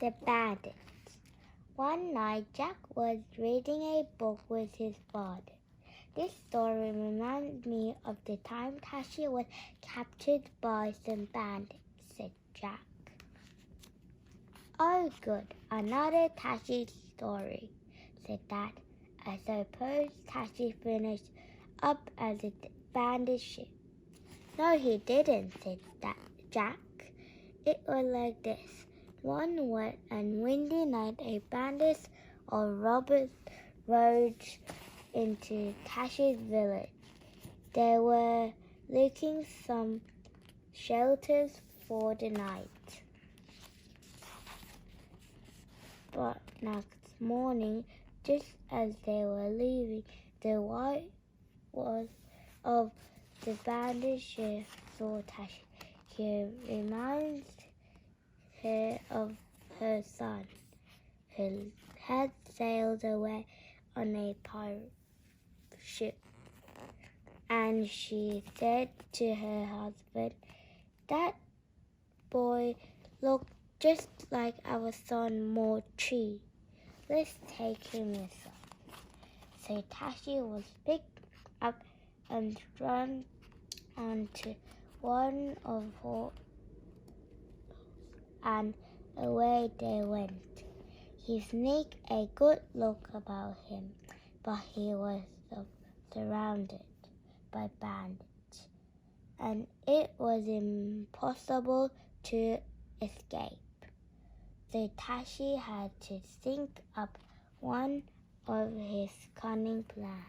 The bandits. One night, Jack was reading a book with his father. This story reminds me of the time Tashi was captured by some bandits, said Jack. Oh, good, another Tashi story, said Dad. I suppose Tashi finished up as a bandit ship. No, he didn't, said Jack. It was like this. One wet and windy night, a bandits or robbers rode into Tashi's village. They were looking some shelters for the night. But next morning, just as they were leaving, the wife of the bandit ship saw Tashi. He reminds her of her son, who had sailed away on a pirate ship. And she said to her husband, that boy looked just like our son Mochi. Let's take him yourself. So Tashi was picked up and thrown onto one of her, and away they went. He sneaked a good look about him, but he was surrounded by bandits, and it was impossible to escape. So Tashi had to think up one of his cunning plans.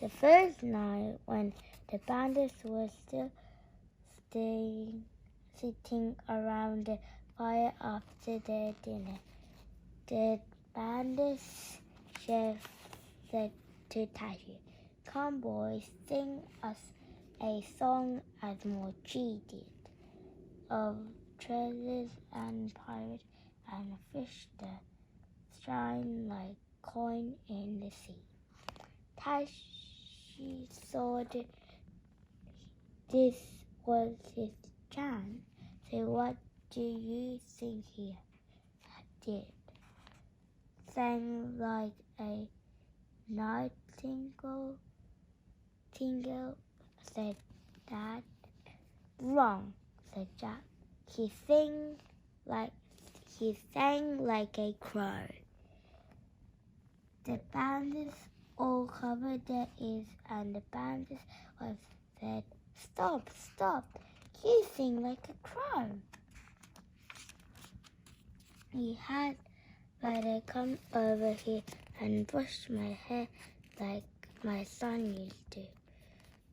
The first night, when the bandits were still sitting around the fire after their dinner, the bandits chef said to Tashi, come boys, sing us a song as Mochi did, of treasures and pirates and fish that shine like coin in the sea. Tashi saw that this was his chance. So what do you think he did? Sang like a nightingale, said Dad. Wrong, said Jack. He sang like a crow. The bandits all covered their ears, and the bandits said, stop, you sing like a crow. He had better come over here and brush my hair like my son used to.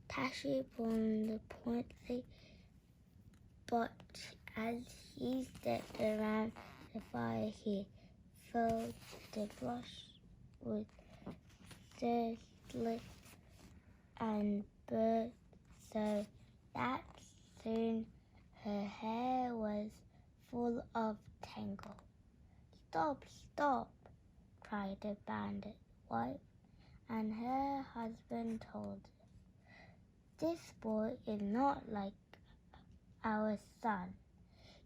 Tashi pulled pointedly, but as he stepped around the fire, he filled the brush with dirt and birds, so that soon her hair was full of tangle. Stop, cried the bandit wife, and her husband told her, this boy is not like our son.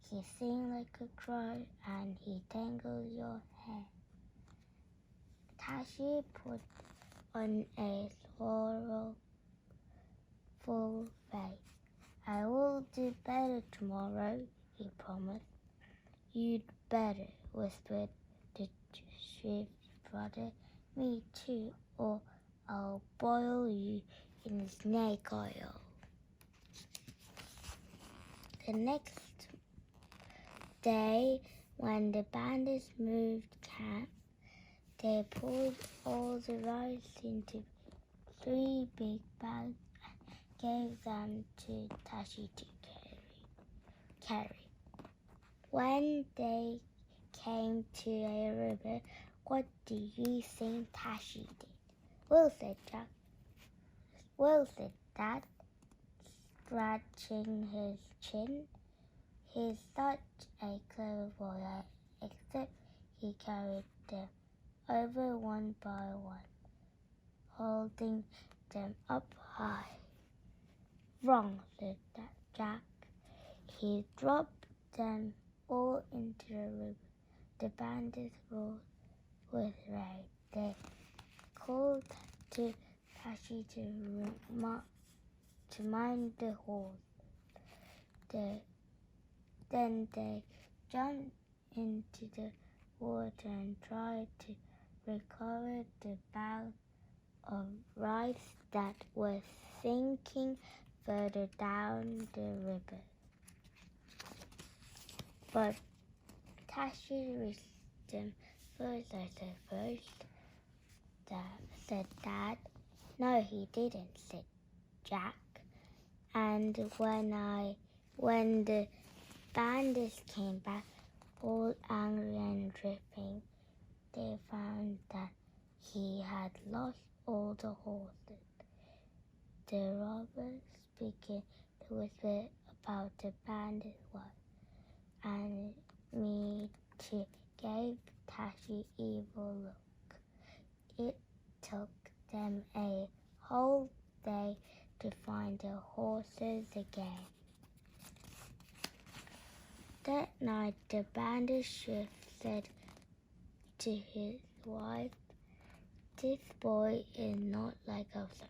He sings like a crow and he tangles your hair. Tashi put on a sorrowful face. I will do better tomorrow, he promised. You'd better, whispered the chief's brother. Me too, or I'll boil you in snake oil. The next day, when the bandits moved camp, they pulled all the rice into 3 big bags and gave them to Tashi to carry. When they came to a river, what do you think Tashi did? Well, said Jack. Well, said Dad, scratching his chin. He's such a clever boy, except he carried them over one by one, holding them up high. Wrong, said Jack. He dropped them into the river. The bandits roared with rage. They called to Tashi to mind the horse. Then they jumped into the water and tried to recover the bag of rice that was sinking further down the river. But Tashi reached them first, I suppose, said Dad. No, he didn't, said Jack. And when the bandits came back, all angry and dripping, they found that he had lost all the horses. The robbers began to whisper about the bandits' wife, and me to gave Tashi evil look. It took them a whole day to find the horses again. That night the bandit chief said to his wife, "This boy is not like us.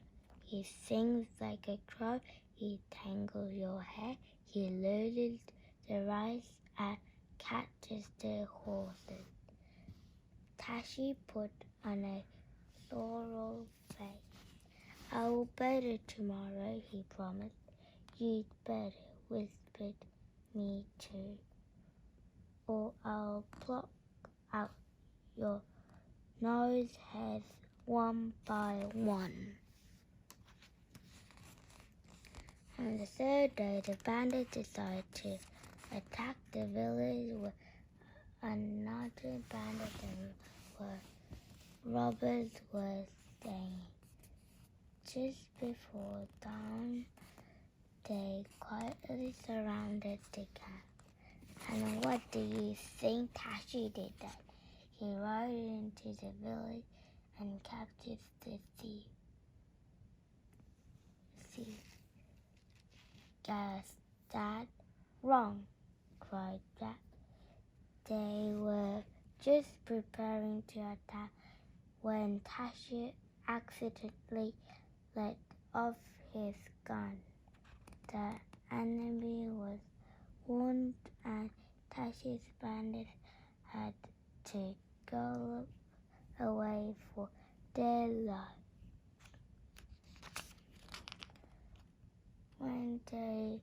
He sings like a crow, he tangles your hair, he loses the rice and catches the horses." Tashi put on a sorrowful face. "I'll better tomorrow," he promised. "You'd better," whispered me too, "or I'll pluck out your nose hairs one by one." On the third day, the bandits decided to attack the village where another bandit and robbers were staying. Just before dawn, they quietly surrounded the camp. And what do you think Tashi did then? He rode into the village and captured the thief. "Is that wrong?" cried Jack. They were just preparing to attack when Tashi accidentally let off his gun. The enemy was wounded and Tashi's bandits had to gallop away for their lives. When they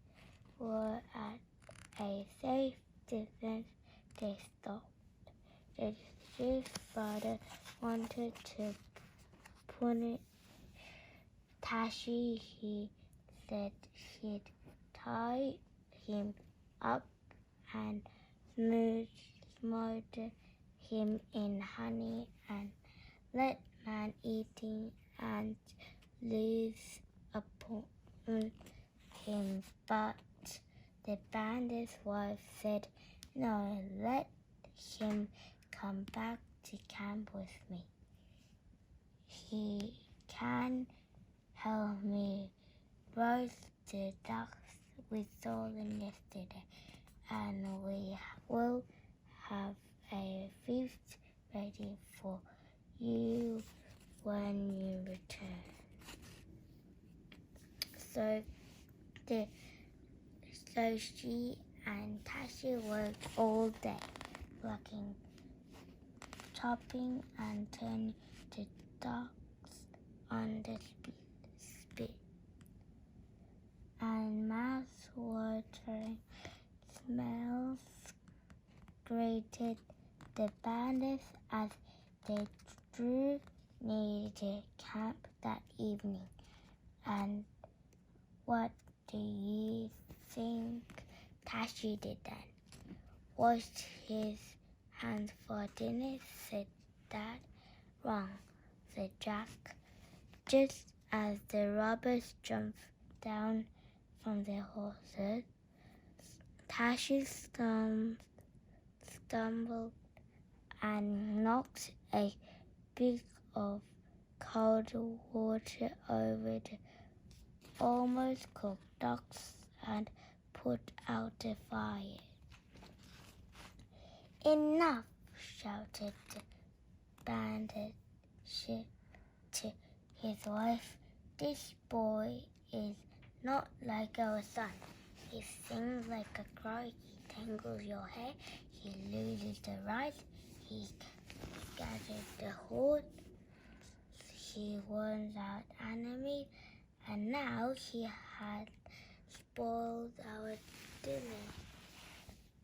were at a safe distance, they stopped. The chief's father wanted to punish Tashi. He said he'd tie him up and smother him in honey and let man-eating ants loose upon him. But the bandit's wife said, "No, let him come back to camp with me. He can help me roast the ducks we saw them yesterday, and we will have a feast ready for you when you return." So she and Tashi worked all day, plucking, chopping, and turning the ducks on the spit. And mouth-watering smells greeted the bandits as they drew near the camp that evening. And what do you think Tashi did then? "Washed his hands for dinner," said Dad. "Wrong," said Jack. Just as the robbers jumped down from their horses, Tashi stumbled and knocked a big of cold water over the almost cooked ducks and put out the fire. Enough, shouted the bandit to his wife. This boy is not like our son. He sings like a crow, he tangles your hair, he loses the rice, he scatters the horse, he warns out enemies, and now he has spoiled our dinner.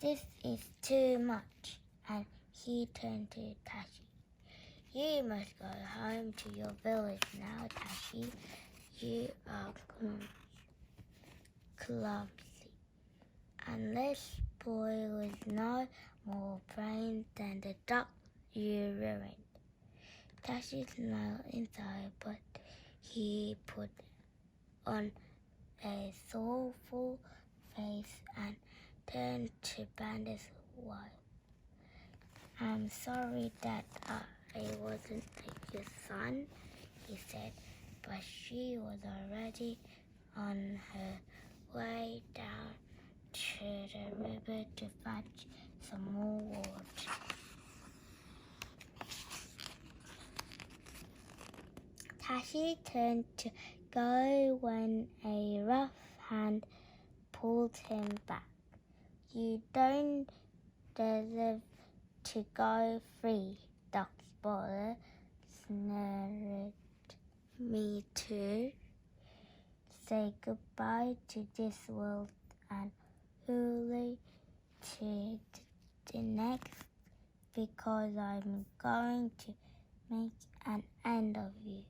This is too much. And he turned to Tashi. You must go home to your village now, Tashi. You are clumsy. Unless boy with no more brains than the duck you ruined. Tashi smiled inside, but he put on a soulful face and turned to Bandit's wife. I'm sorry that I wasn't your son, he said, but she was already on her way down to the river to fetch some more water. Tashi turned to go when a rough hand pulled him back. You don't deserve to go free, Duck Spoiler snarled. Me too. Say goodbye to this world and hurry to the next, because I'm going to make an end of you.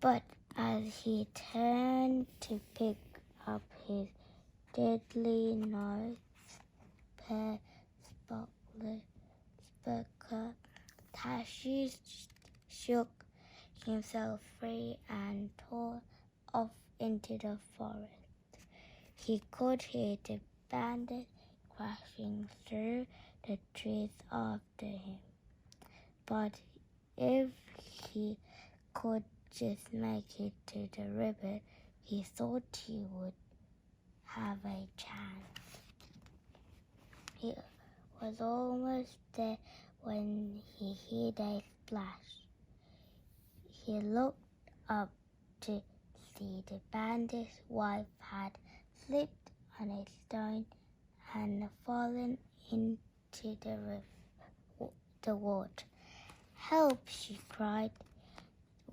But as he turned to pick up his deadly knife, Tashi shook himself free and tore off into the forest. He could hear the bandits crashing through the trees after him. But if he could just make it to the river, he thought he would have a chance. He was almost there when he heard a splash. He looked up to see the bandit's wife had slipped on a stone and fallen into the water. Help, she cried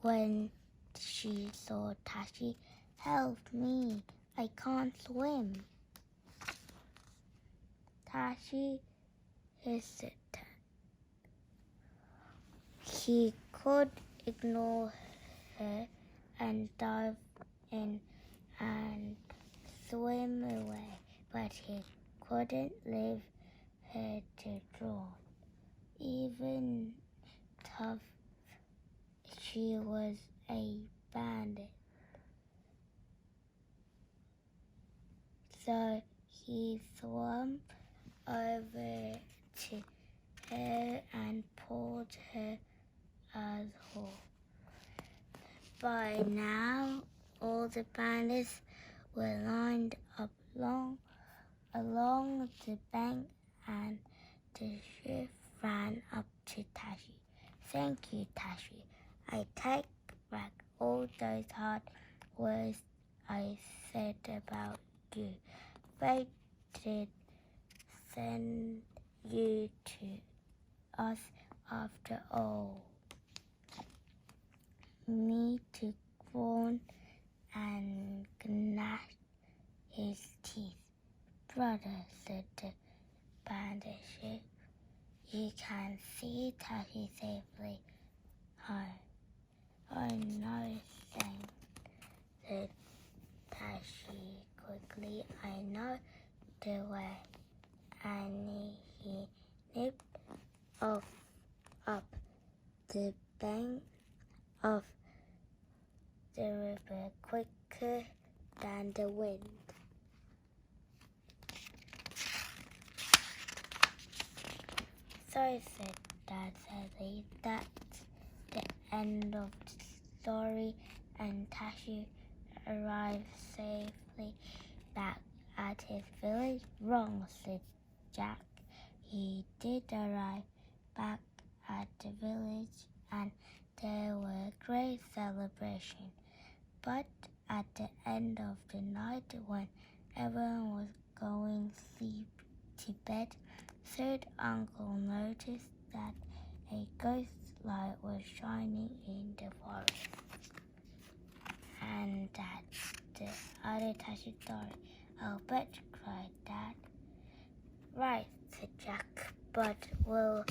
when she saw Tashi. Help me, I can't swim. Tashi hesitated. He could ignore her and dive in and swim away, but he couldn't leave her to drown. Even tough, she was a bandit. So he swam over to her and pulled her as whole. By now, all the bandits were lined up along the bank, and the chief ran up to Tashi. Thank you, Tashi. I take back all those hard words I said about you. Fate did send you to us after all. Me to groan and gnash his teeth. Brother, said the bandit chief, you can see Tashi safely home. Oh no, said Tashi quickly. I know the way. And he nipped off up the bank of the river quicker than the wind. So said Dad sadly, that's the end of the story, and Tashi arrived safely back at his village. Wrong, said Jack. he did arrive back at the village, and there was great celebration. But at the end of the night, when everyone was going to bed, third uncle noticed that a ghost light was shining in the forest. And that's the other Tashi story. I'll bet, cried Dad. Right, said Jack, but will